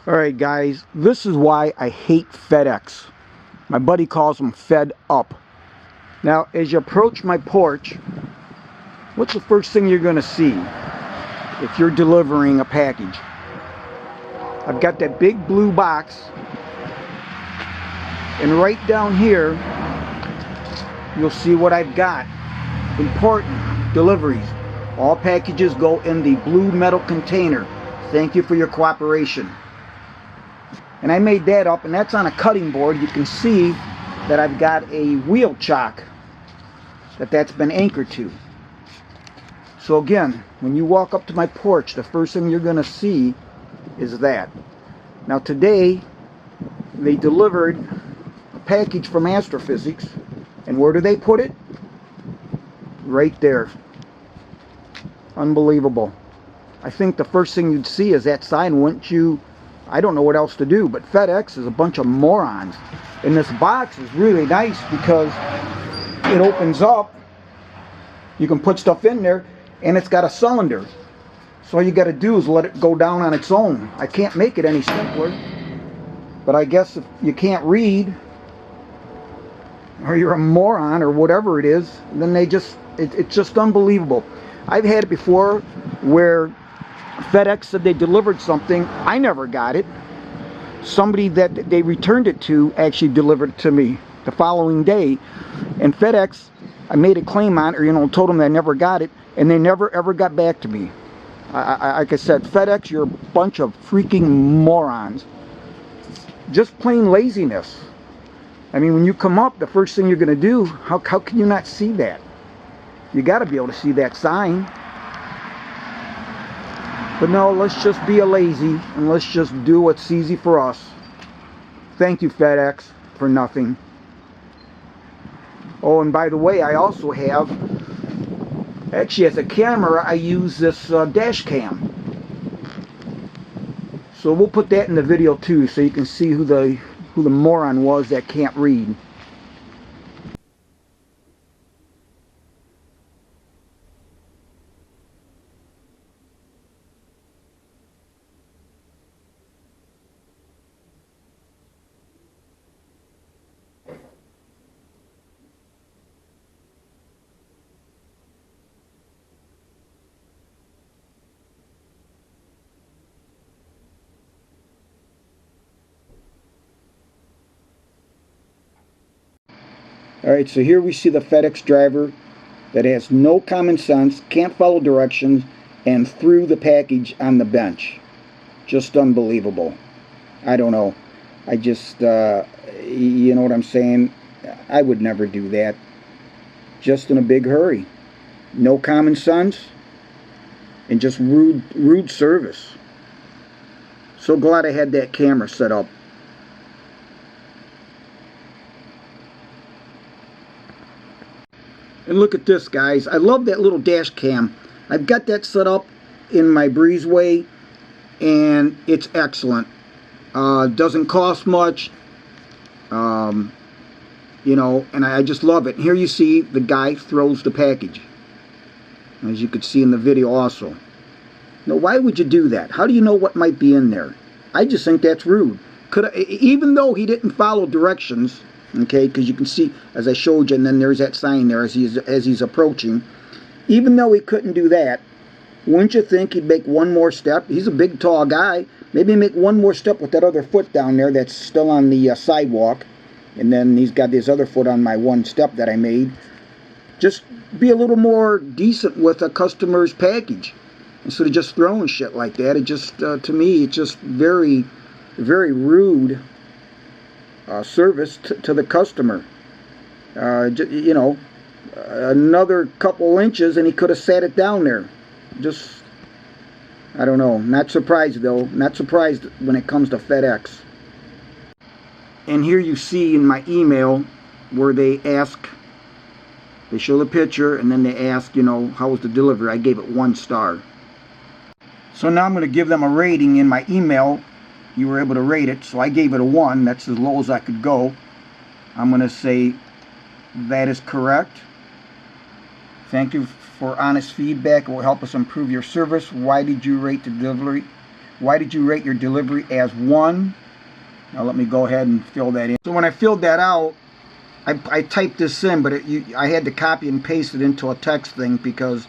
Alright guys, this is why I hate FedEx. My buddy calls them FedUp. Now as you approach my porch, what's the first thing you're going to see if you're delivering a package? I've got that big blue box, and right down here you'll see what I've got. Important deliveries. All packages go in the blue metal container. Thank you for your cooperation. And I made that up, and that's on a cutting board. You can see that I've got a wheel chock that's been anchored to. So again, when you walk up to my porch, the first thing you're going to see is that. Now today, they delivered a package from Astro-Physics, and where do they put it? Right there. Unbelievable. I think the first thing you'd see is that sign, wouldn't you? I don't know what else to do, but FedEx is a bunch of morons. And this box is really nice because it opens up. You can put stuff in there, and it's got a cylinder. So all you got to do is let it go down on its own. I can't make it any simpler. But I guess if you can't read, or you're a moron, or whatever it is, then it's just unbelievable. I've had it before where FedEx said they delivered something. I never got it. Somebody that they returned it to actually delivered it to me the following day. And FedEx, I made a claim on it, or told them that I never got it, and they never ever got back to me. Like I said, FedEx, you're a bunch of freaking morons. Just plain laziness. I mean, when you come up, the first thing you're going to do, how can you not see that? You got to be able to see that sign. But no, let's just be lazy, and let's just do what's easy for us. Thank you, FedEx, for nothing. Oh, and by the way, I also have, actually as a camera, I use this dash cam. So we'll put that in the video too, so you can see who the moron was that can't read. Alright, so here we see the FedEx driver that has no common sense, can't follow directions, and threw the package on the bench. Just unbelievable. I don't know. I just, you know what I'm saying? I would never do that. Just in a big hurry. No common sense, and just rude service. So glad I had that camera set up. And look at this, guys. I love that little dash cam. I've got that set up in my breezeway, and it's excellent. Doesn't cost much, and I just love it. And here you see the guy throws the package, as you could see in the video also. Now, why would you do that? How do you know what might be in there? I just think that's rude. Even though he didn't follow directions, okay, because you can see, as I showed you, and then there's that sign there as he's approaching. Even though he couldn't do that, wouldn't you think he'd make one more step? He's a big, tall guy. Maybe make one more step with that other foot down there that's still on the sidewalk. And then he's got this other foot on my one step that I made. Just be a little more decent with a customer's package, instead of just throwing shit like that. It just, to me, it's just very, very rude service to the customer. Another couple inches and he could have sat it down there. Just, I don't know. Not surprised though. Not surprised when it comes to FedEx. And here you see in my email where they show the picture, and then they ask, how was the delivery? I gave it 1 star. So now I'm going to give them a rating in my email. You were able to rate it, so I gave it a 1. That's as low as I could go. I'm going to say that is correct. Thank you for honest feedback. It will help us improve your service. Why did you rate the delivery? Why did you rate your delivery as 1? Now let me go ahead and fill that in. So when I filled that out, I typed this in, but I had to copy and paste it into a text thing because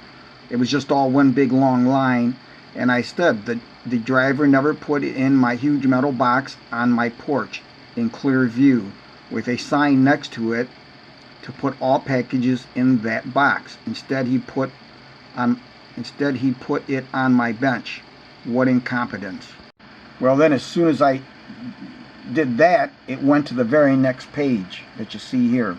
it was just all one big long line. And I said, the driver never put it in my huge metal box on my porch in clear view with a sign next to it to put all packages in that box. Instead he put it on my bench. What incompetence. Well, then as soon as I did that, it went to the very next page that you see here.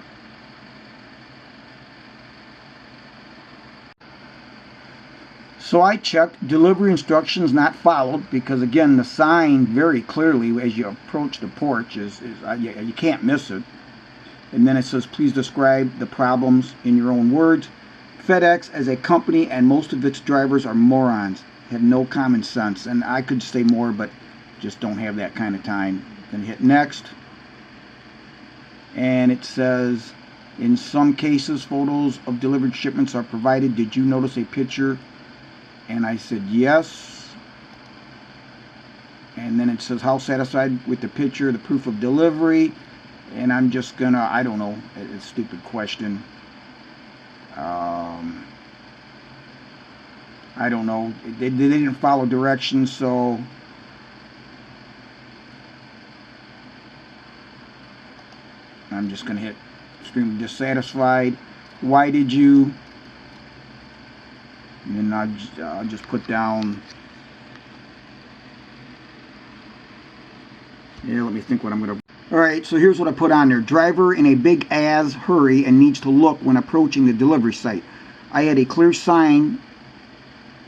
So I checked delivery instructions not followed, because again the sign very clearly as you approach the porch is you can't miss it. And then it says, please describe the problems in your own words. FedEx as a company and most of its drivers are morons, have no common sense. And I could say more, but just don't have that kind of time. Then hit next. And it says, in some cases photos of delivered shipments are provided. Did you notice a picture? And I said yes. And then it says, how satisfied with the picture, the proof of delivery? And I'm just gonna, I don't know, a stupid question. I don't know. They didn't follow directions, so I'm just gonna hit extremely dissatisfied. Why did you? And then I'll just put down. Yeah, let me think what I'm gonna. Alright, so here's what I put on there. Driver in a big ass hurry and needs to look when approaching the delivery site. I had a clear sign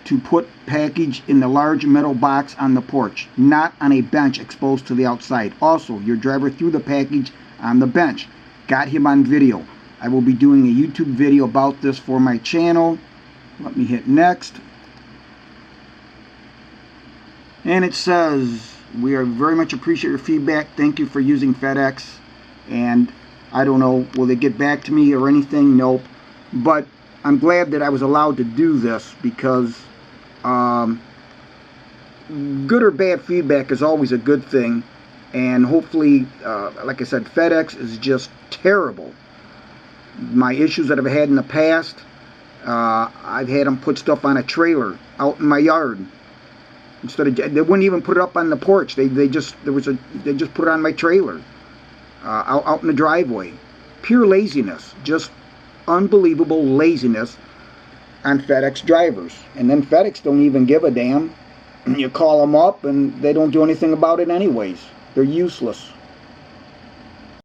to put package in the large metal box on the porch, not on a bench exposed to the outside. Also, your driver threw the package on the bench. Got him on video. I will be doing a YouTube video about this for my channel. Let me hit next. And it says, we are very much appreciate your feedback. Thank you for using FedEx. And I don't know, will they get back to me or anything? Nope. But I'm glad that I was allowed to do this because good or bad feedback is always a good thing. And hopefully, like I said, FedEx is just terrible. My issues that I've had in the past, I've had them put stuff on a trailer out in my yard. Instead of, they wouldn't even put it up on the porch. They just put it on my trailer, out in the driveway. Pure laziness, just unbelievable laziness on FedEx drivers. And then FedEx don't even give a damn. You call them up and they don't do anything about it anyways. They're useless.